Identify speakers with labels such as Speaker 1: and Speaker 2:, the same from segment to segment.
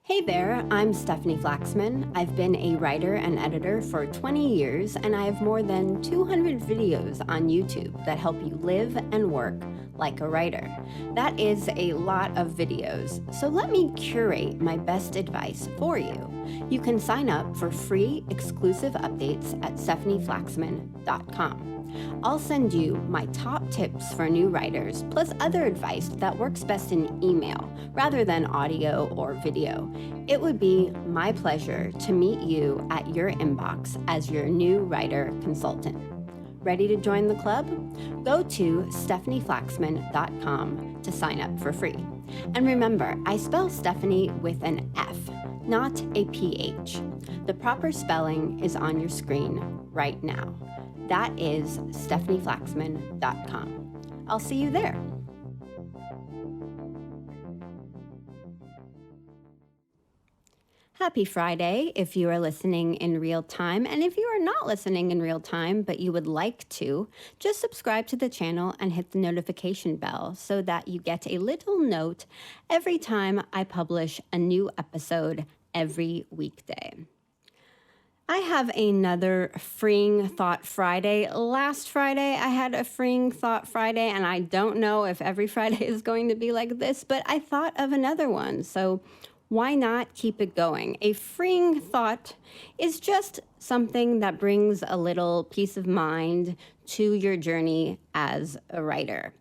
Speaker 1: Hey there, I'm Stefanie Flaxman. I've been a writer and editor for 20 years, and I have more than 200 videos on YouTube that help you live and work like a writer. That is a lot of videos, so let me curate my best advice for you. You can sign up for free exclusive updates at stefanieflaxman.com. I'll send you my top tips for new writers, plus other advice that works best in email rather than audio or video. It would be my pleasure to meet you at your inbox as your new writer consultant. Ready to join the club? Go to stefanieflaxman.com to sign up for free. And remember, I spell Stefanie with an F, not a PH. The proper spelling is on your screen right now. That is stefanieflaxman.com. I'll see you there. Happy Friday if you are listening in real time. And if you are not listening in real time, but you would like to, just subscribe to the channel and hit the notification bell so that you get a little note every time I publish a new episode every weekday. I have another Freeing Thought Friday. Last Friday, I had a Freeing Thought Friday, and I don't know if every Friday is going to be like this, but I thought of another one, so why not keep it going? A freeing thought is just something that brings a little peace of mind to your journey as a writer.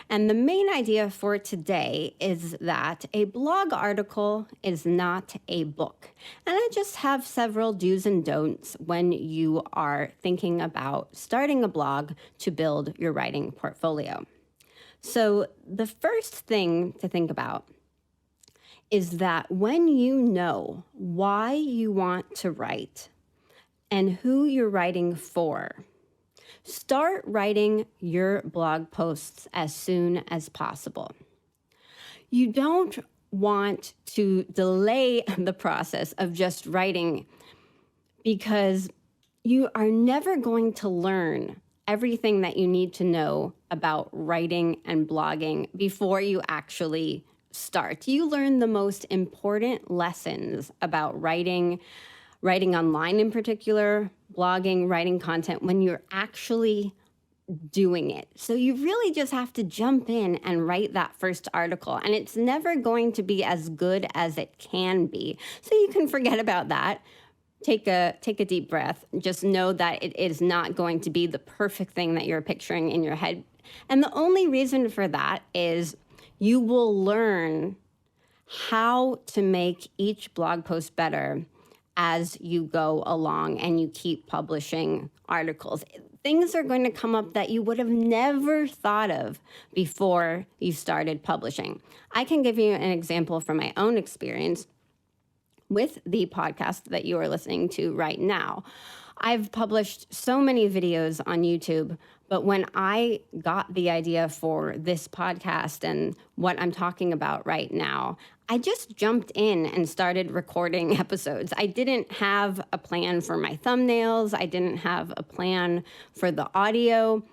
Speaker 1: And the main idea for today is that a blog article is not a book. And I just have several do's and don'ts when you are thinking about starting a blog to build your writing portfolio. So the first thing to think about is that when you know why you want to write and who you're writing for, start writing your blog posts as soon as possible. You don't want to delay the process of just writing because you are never going to learn everything that you need to know about writing and blogging before you actually start. You learn the most important lessons about writing online in particular, blogging, writing content when you're actually doing it. So you really just have to jump in and write that first article. And it's never going to be as good as it can be. So you can forget about that. Take a deep breath. Just know that it is not going to be the perfect thing that you're picturing in your head. And the only reason for that is you will learn how to make each blog post better as you go along and you keep publishing articles. Things are going to come up that you would have never thought of before you started publishing. I can give you an example from my own experience with the podcast that you are listening to right now. I've published so many videos on YouTube, but when I got the idea for this podcast and what I'm talking about right now, I just jumped in and started recording episodes. I didn't have a plan for my thumbnails. I didn't have a plan for the audio,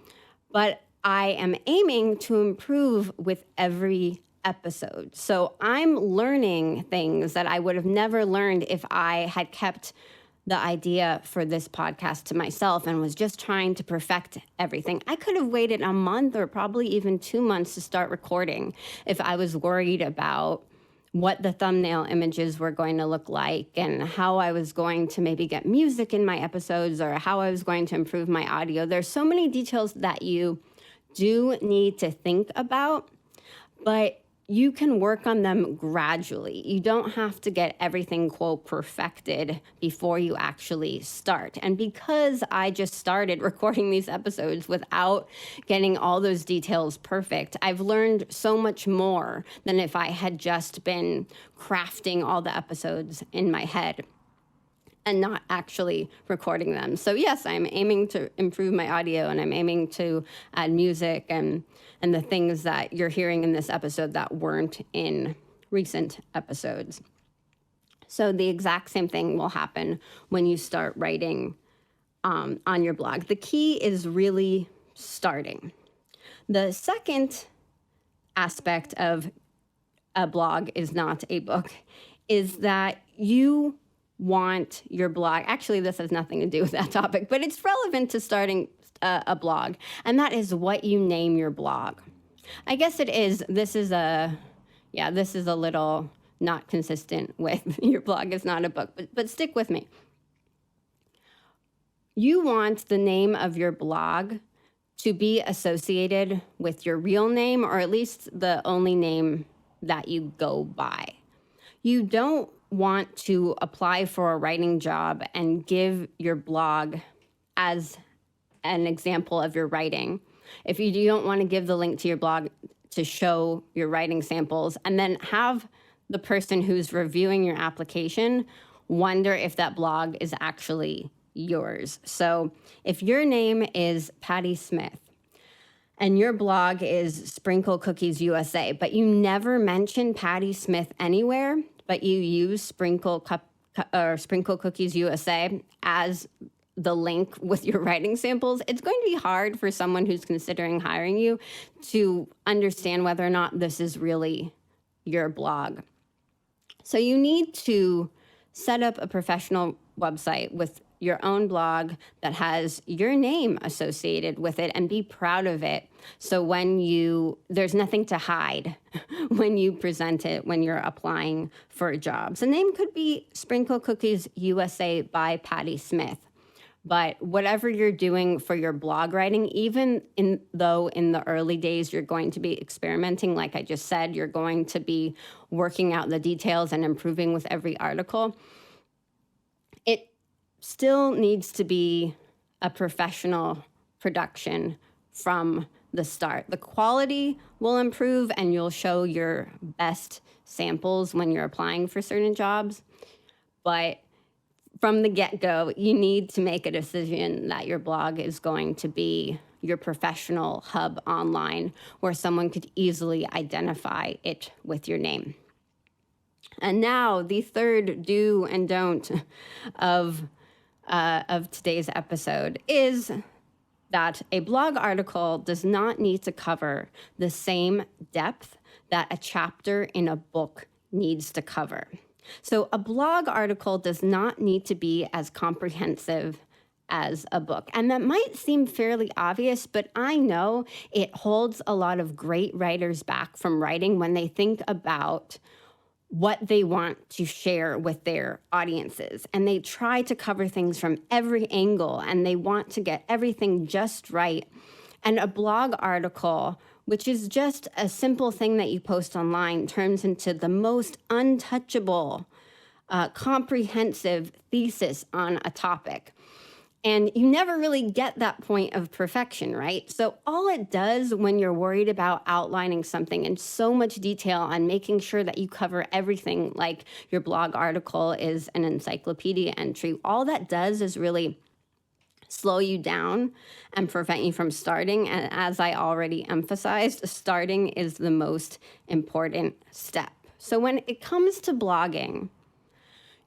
Speaker 1: but I am aiming to improve with every episode. So I'm learning things that I would have never learned if I had kept the idea for this podcast to myself and was just trying to perfect everything. I could have waited a month or probably even 2 months to start recording if I was worried about what the thumbnail images were going to look like and how I was going to maybe get music in my episodes or how I was going to improve my audio. There's so many details that you do need to think about, but you can work on them gradually. You don't have to get everything, quote, perfected before you actually start. And because I just started recording these episodes without getting all those details perfect, I've learned so much more than if I had just been crafting all the episodes in my head and not actually recording them. So yes, I'm aiming to improve my audio and I'm aiming to add music and the things that you're hearing in this episode that weren't in recent episodes. So the exact same thing will happen when you start writing on your blog. The key is really starting. The second aspect of a blog is not a book is that you want your blog, actually this has nothing to do with that topic, but it's relevant to starting a blog, and that is what you name your blog. I guess it is, this is a little not consistent with your blog is not a book, but stick with me. You want the name of your blog to be associated with your real name, or at least the only name that you go by. You don't want to apply for a writing job and give your blog as an example of your writing. If you don't want to give the link to your blog to show your writing samples, and then have the person who's reviewing your application wonder if that blog is actually yours. So if your name is Patty Smith and your blog is Sprinkle Cookies USA, but you never mention Patty Smith anywhere, but you use Sprinkle Cookies USA as the link with your writing samples, it's going to be hard for someone who's considering hiring you to understand whether or not this is really your blog. So you need to set up a professional website with your own blog that has your name associated with it, and be proud of it. So there's nothing to hide when you present it, when you're applying for jobs. The name could be Sprinkle Cookies USA by Patty Smith. But whatever you're doing for your blog writing, even though in the early days you're going to be experimenting, like I just said, you're going to be working out the details and improving with every article, it still needs to be a professional production from the start. The quality will improve and you'll show your best samples when you're applying for certain jobs. But from the get-go, you need to make a decision that your blog is going to be your professional hub online where someone could easily identify it with your name. And now the third do and don't of today's episode is that a blog article does not need to cover the same depth that a chapter in a book needs to cover. So a blog article does not need to be as comprehensive as a book. And that might seem fairly obvious, but I know it holds a lot of great writers back from writing when they think about what they want to share with their audiences. And they try to cover things from every angle, and they want to get everything just right. And a blog article, which is just a simple thing that you post online, turns into the most untouchable, comprehensive thesis on a topic. And you never really get that point of perfection, right? So all it does when you're worried about outlining something in so much detail and making sure that you cover everything, like your blog article is an encyclopedia entry, all that does is really slow you down and prevent you from starting. And as I already emphasized, starting is the most important step. So when it comes to blogging,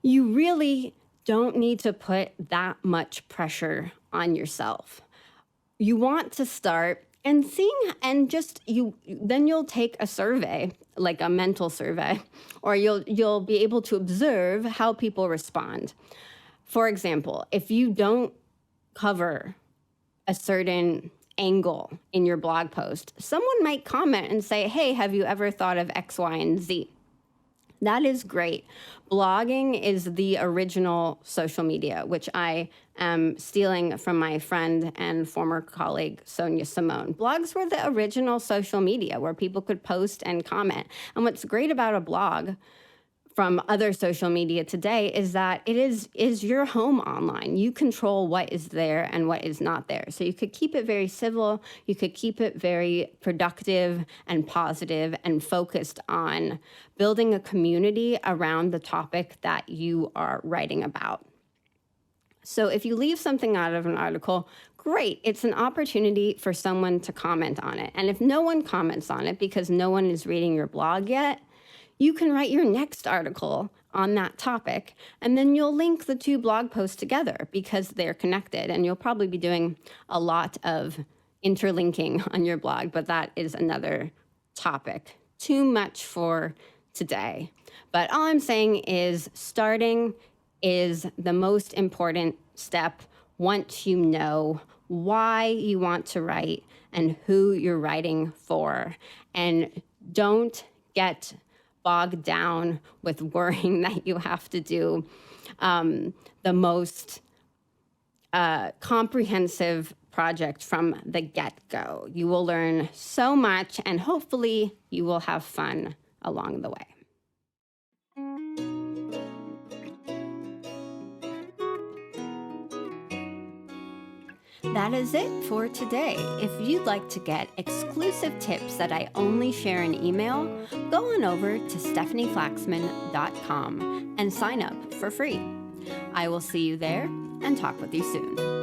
Speaker 1: you really don't need to put that much pressure on yourself. You want to start and then you'll take a survey, like a mental survey, or you'll be able to observe how people respond. For example, if you don't cover a certain angle in your blog post, someone might comment and say, hey, have you ever thought of X, Y, and Z? That is great. Blogging is the original social media, which I am stealing from my friend and former colleague, Sonia Simone. Blogs were the original social media where people could post and comment. And what's great about a blog from other social media today is that it is your home online. You control what is there and what is not there. So you could keep it very civil, you could keep it very productive and positive and focused on building a community around the topic that you are writing about. So if you leave something out of an article, great. It's an opportunity for someone to comment on it. And if no one comments on it because no one is reading your blog yet, you can write your next article on that topic, and then you'll link the two blog posts together because they're connected, and you'll probably be doing a lot of interlinking on your blog, but that is another topic. Too much for today. But all I'm saying is starting is the most important step once you know why you want to write and who you're writing for. And don't get bogged down with worrying that you have to do the most comprehensive project from the get-go. You will learn so much, and hopefully you will have fun along the way. That is it for today. If you'd like to get exclusive tips that I only share in email, go on over to stefanieflaxman.com and sign up for free. I will see you there and talk with you soon.